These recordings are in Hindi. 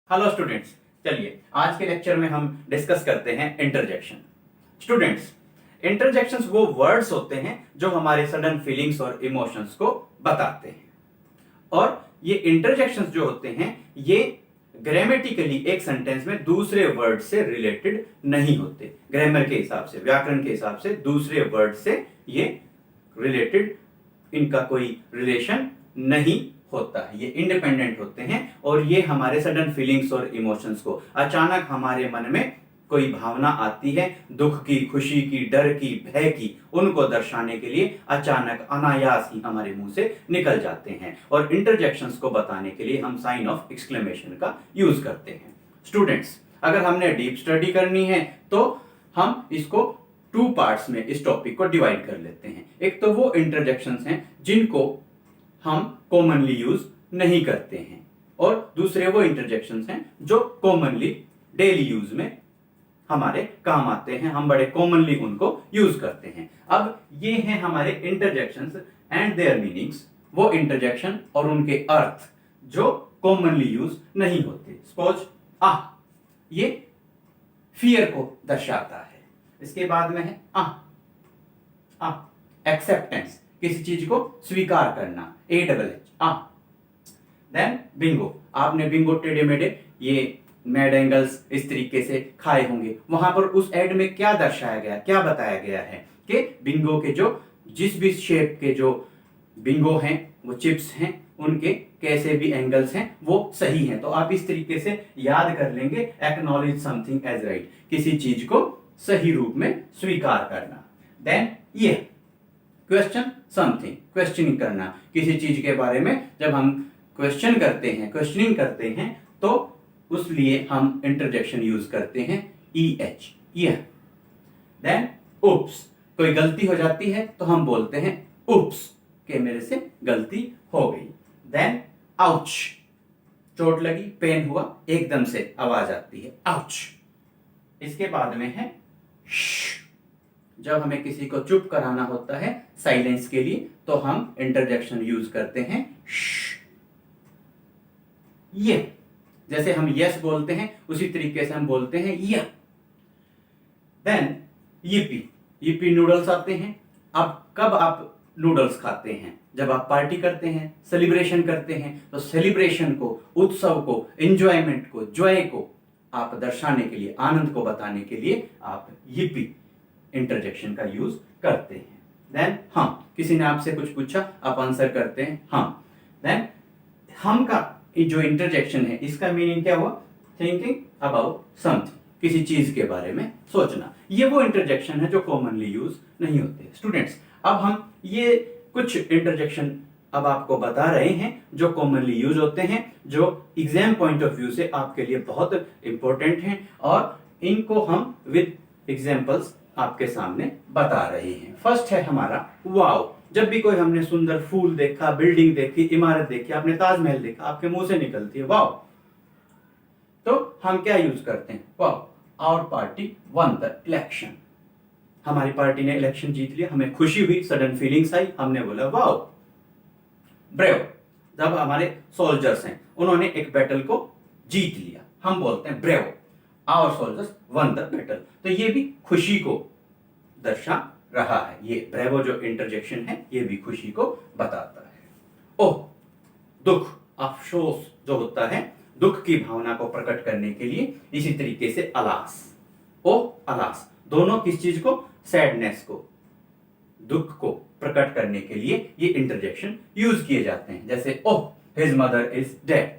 हेलो स्टूडेंट्स, चलिए आज के लेक्चर में हम डिस्कस करते हैं इंटरजेक्शन। स्टूडेंट्स, इंटरजेक्शंस वो वर्ड्स होते हैं जो हमारे सडन फीलिंग्स और इमोशंस को बताते हैं। और ये इंटरजेक्शंस जो होते हैं ये ग्रामेटिकली एक सेंटेंस में दूसरे वर्ड से रिलेटेड नहीं होते। ग्रामर के हिसाब से, व्याकरण के हिसाब से दूसरे वर्ड से ये रिलेटेड, इनका कोई रिलेशन नहीं होता है। ये इंडिपेंडेंट होते हैं और ये हमारे सडन फीलिंग्स और इमोशंस को, अचानक हमारे मन में कोई भावना आती है, दुख की, खुशी की, डर की, भय की, उनको दर्शाने के लिए अचानक अनायास ही हमारे मुंह से निकल जाते हैं। और इंटरजेक्शंस को बताने के लिए हम साइन ऑफ एक्सक्लेमेशन का यूज करते हैं। स्टूडेंट्स, अगर हमने डीप स्टडी करनी है तो हम इसको टू पार्ट्स में इस टॉपिक को डिवाइड कर लेते हैं। एक तो वो इंटरजेक्शंस हैं जिनको हम कॉमनली यूज नहीं करते हैं, और दूसरे वो इंटरजेक्शंस हैं जो कॉमनली डेली यूज में हमारे काम आते हैं, हम बड़े कॉमनली उनको यूज करते हैं। अब ये हैं हमारे इंटरजेक्शंस एंड देयर मीनिंग्स, वो इंटरजेक्शन और उनके अर्थ जो कॉमनली यूज नहीं होते। सपोज ये फियर को दर्शाता है। इसके बाद में है एक्सेप्टेंस, किसी चीज को स्वीकार करना, AHH। देन बिंगो, आपने बिंगो टेढ़े मेढ़े ये मैड एंगल्स इस तरीके से खाए होंगे। वहां पर उस एड में क्या दर्शाया गया, क्या बताया गया है कि बिंगो के जो जिस भी शेप के जो बिंगो हैं, वो चिप्स हैं, उनके कैसे भी एंगल्स हैं वो सही हैं। तो आप इस तरीके से याद कर लेंगे, एक्नॉलेज समथिंग एज राइट, किसी चीज को सही रूप में स्वीकार करना। देन ये क्वेश्चन समथिंग, क्वेश्चनिंग करना, किसी चीज के बारे में जब हम क्वेश्चन करते हैं, क्वेश्चनिंग करते हैं, तो उस लिए हम इंटरजेक्शन यूज करते हैं EH, यह। देन उप्स, कोई गलती हो जाती है तो हम बोलते हैं उप्स, कि मेरे से गलती हो गई। देन आउच, चोट लगी, पेन हुआ, एकदम से आवाज आती है आउच। इसके बाद में है श, जब हमें किसी को चुप कराना होता है साइलेंस के लिए, तो हम इंटरजेक्शन यूज करते हैं श। ये जैसे हम यस बोलते हैं उसी तरीके से हम बोलते हैं य। देन yippee, yippee नूडल्स आते हैं। अब कब आप नूडल्स खाते हैं? जब आप पार्टी करते हैं, सेलिब्रेशन करते हैं। तो सेलिब्रेशन को, उत्सव को, एंजॉयमेंट को, जॉय को आप दर्शाने के लिए, आनंद को बताने के लिए आप yippee इंटरजेक्शन का यूज करते हैं। देन किसी ने आपसे कुछ पूछा, आप आंसर करते हैं देन हम का जो इंटरजेक्शन है, इसका मीनिंग क्या हुआ? थिंकिंग अबाउट समथिंग, किसी चीज के बारे में सोचना। ये वो इंटरजेक्शन है जो कॉमनली यूज नहीं होते। स्टूडेंट्स, अब हम ये कुछ इंटरजेक्शन अब आपको बता रहे हैं जो कॉमनली यूज होते हैं, जो एग्जाम पॉइंट ऑफ व्यू से आपके लिए बहुत इंपॉर्टेंट हैं, और इनको हम विद एग्जांपल्स आपके सामने बता रहे हैं। फर्स्ट है हमारा वाव। जब भी कोई हमने सुंदर फूल देखा, बिल्डिंग देखी, इमारत देखी, आपने ताजमहल देखा, आपके मुंह से निकलती है वाव, तो हम क्या यूज करते हैं? Wow, our party won the election, हमारी पार्टी ने इलेक्शन जीत लिया, हमें खुशी हुई, सडन फीलिंग्स आई, हमने बोला वाव। ब्रेव, जब हमारे सोल्जर्स हैं, उन्होंने एक बैटल को जीत लिया, हम बोलते हैं brave, our soldiers won the battle. तो ये भी खुशी को दर्शा रहा है। ये ब्रेवो जो इंटरजेक्शन है ये भी खुशी को बताता है। ओह, दुख, अफसोस जो होता है, दुख की भावना को प्रकट करने के लिए। इसी तरीके से अलास, ओह अलास, दोनों किस चीज को? सैडनेस को, दुख को प्रकट करने के लिए ये इंटरजेक्शन यूज किए जाते हैं। जैसे oh his mother is dead,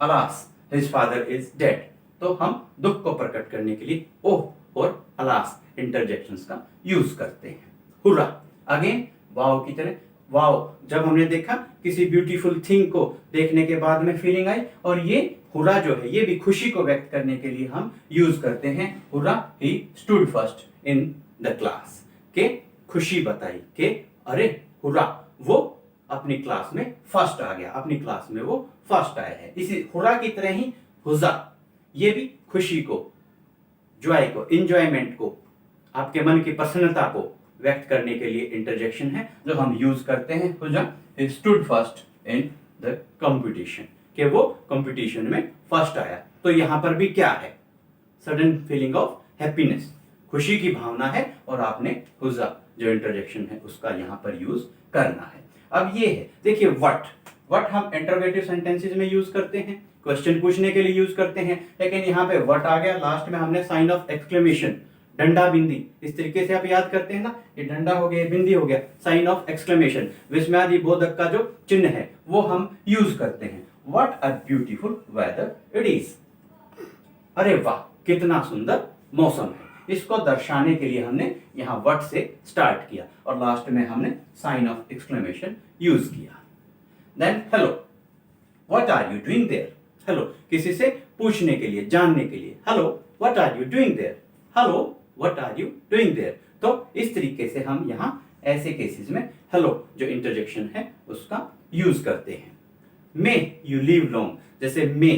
alas his father is dead. तो हम दुख को प्रकट करने के लिए ओह और अलास इंटरजेक्शंस का यूज करते हैं। हुर्रा, अगेन वाव की तरह। वाव, जब हमने देखा किसी ब्यूटीफुल थिंग को देखने के बाद में फीलिंग आई, और ये हुर्रा जो है ये भी खुशी को व्यक्त करने के लिए हम यूज करते हैं। Hurrah, he stood first in the class, के खुशी बताई कि अरे हुर्रा, वो अपनी क्लास में फर्स्ट आ गया, अपनी क्लास में वो फर्स्ट आया है। इसी हुर्रा की तरह ही हुज्जा, ये भी खुशी को, जॉय को, एंजॉयमेंट को, आपके मन की प्रसन्नता को व्यक्त करने के लिए इंटरजेक्शन है जो हम यूज करते हैं। Huzza, he stood first in the competition, कि वो कंपटीशन में फर्स्ट आया। तो यहां पर भी क्या है, सडन फीलिंग ऑफ हैप्पीनेस, खुशी की भावना है, और आपने हुजा जो इंटरजेक्शन है उसका यहां पर यूज करना है। अब ये है, देखिए वट हम इंटरोगेटिव सेंटेंसेस में यूज करते हैं, क्वेश्चन पूछने के लिए यूज करते हैं, लेकिन यहाँ पे वट आ गया, लास्ट में हमने साइन ऑफ एक्सक्लेमेशन, डंडा बिंदी, इस तरीके से आप याद करते हैं ना, ये डंडा हो गया, बिंदी हो गया, साइन ऑफ एक्सक्लेमेशन, विस्मयादि बोधक का जो चिन्ह है वो हम यूज करते हैं। What a beautiful whether it is, अरे वाह कितना सुंदर मौसम है, इसको दर्शाने के लिए हमने यहाँ व्हाट से स्टार्ट किया और लास्ट में हमने साइन ऑफ एक्सक्लेमेशन यूज किया। Then hello, what are you doing there, hello किसी से पूछने के लिए, जानने के लिए, hello what are you doing there, hello what are you doing there. तो इस तरीके से हम यहाँ ऐसे केसेस में हेलो जो इंटरजेक्शन है उसका यूज करते हैं। मे यू लिव लॉन्ग, जैसे मे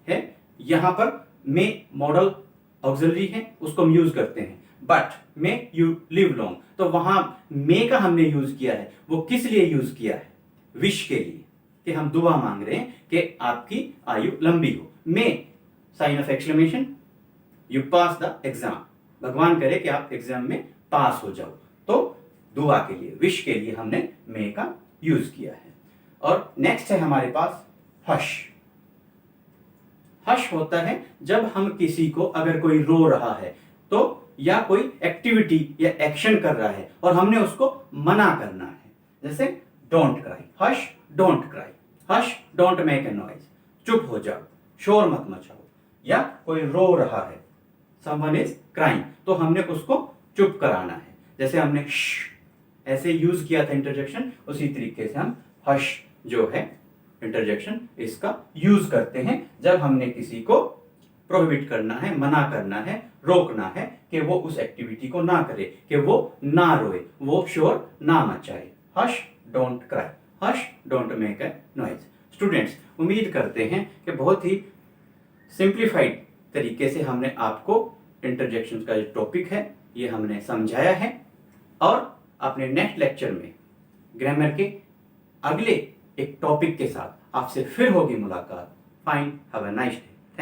है, यहां पर मे मॉडल ऑक्सिलरी है, उसको हम यूज करते हैं, but may you live long, तो वहां मे का हमने यूज किया है, वो किस लिए यूज किया है, विश के लिए, कि हम दुआ मांग रहे हैं कि आपकी आयु लंबी हो। May sign of exclamation, you pass the exam, भगवान करे कि आप एग्जाम में पास हो जाओ, तो दुआ के लिए, विश के लिए हमने मे का यूज किया है। और नेक्स्ट है हमारे पास हश। हश होता है जब हम किसी को, अगर कोई रो रहा है तो, या कोई एक्टिविटी या एक्शन कर रहा है और हमने उसको मना करना है, जैसे don't cry, hush don't cry, hush don't make a noise, चुप हो जाओ, शोर मत मचाओ, या कोई रो रहा है, समवन इज क्राइंग, तो हमने उसको चुप कराना है, जैसे हमने ऐसे यूज किया था इंटरजेक्शन, उसी तरीके से हम हश जो है इंटरजेक्शन इसका यूज करते हैं जब हमने किसी को प्रोहिबिट करना है, मना करना है, रोकना है कि वो उस एक्टिविटी को ना करे, कि वो ना रोए, वो शोर ना मचाए। Hush don't cry, hush don't make a noise. Students, उम्मीद करते हैं कि बहुत ही सिंप्लीफाइड तरीके से हमने आपको इंटरजेक्शन का जो टॉपिक है ये हमने समझाया है, और अपने नेक्स्ट लेक्चर में ग्रामर के अगले एक टॉपिक के साथ आपसे फिर होगी मुलाकात। Fine, have a nice day.